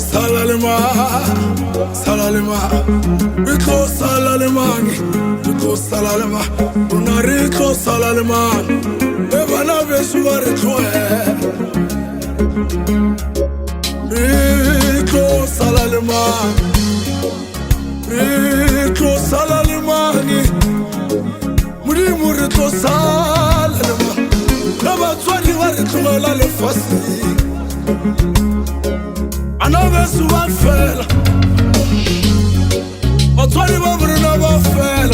salalema, salalema, riko salalemani, riko salalema, una riko salalemani, ebana besuwa riko riko salalemani, riko salalemani, muri riko salalema, kaba twani wa riko lalefasi. Another one fell. But 21 never fell.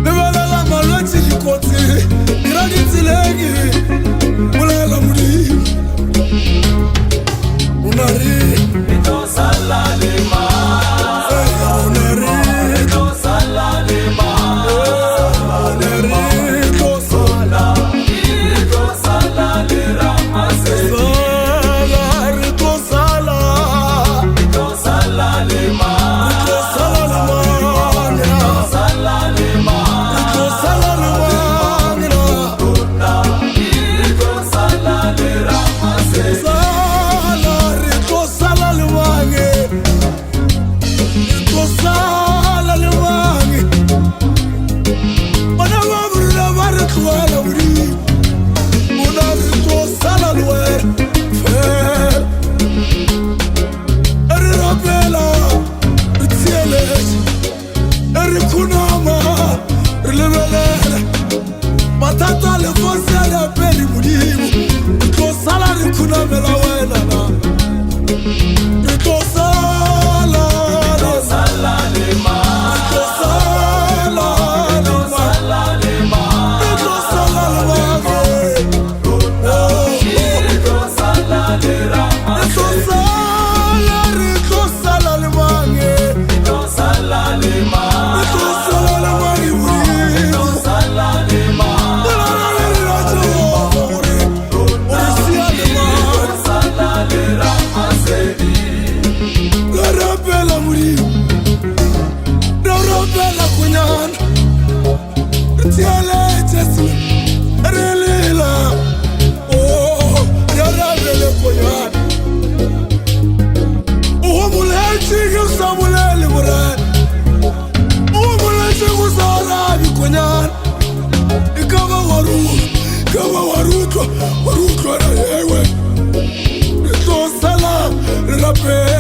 Never let my legs in the court. You're not in the leg. Mulala Muri. Unari. Ito salalima. Unari. Ito salalima. Unari. Ito salalima. Ito salalira. Warutwa na yewe. Ito sala, rape.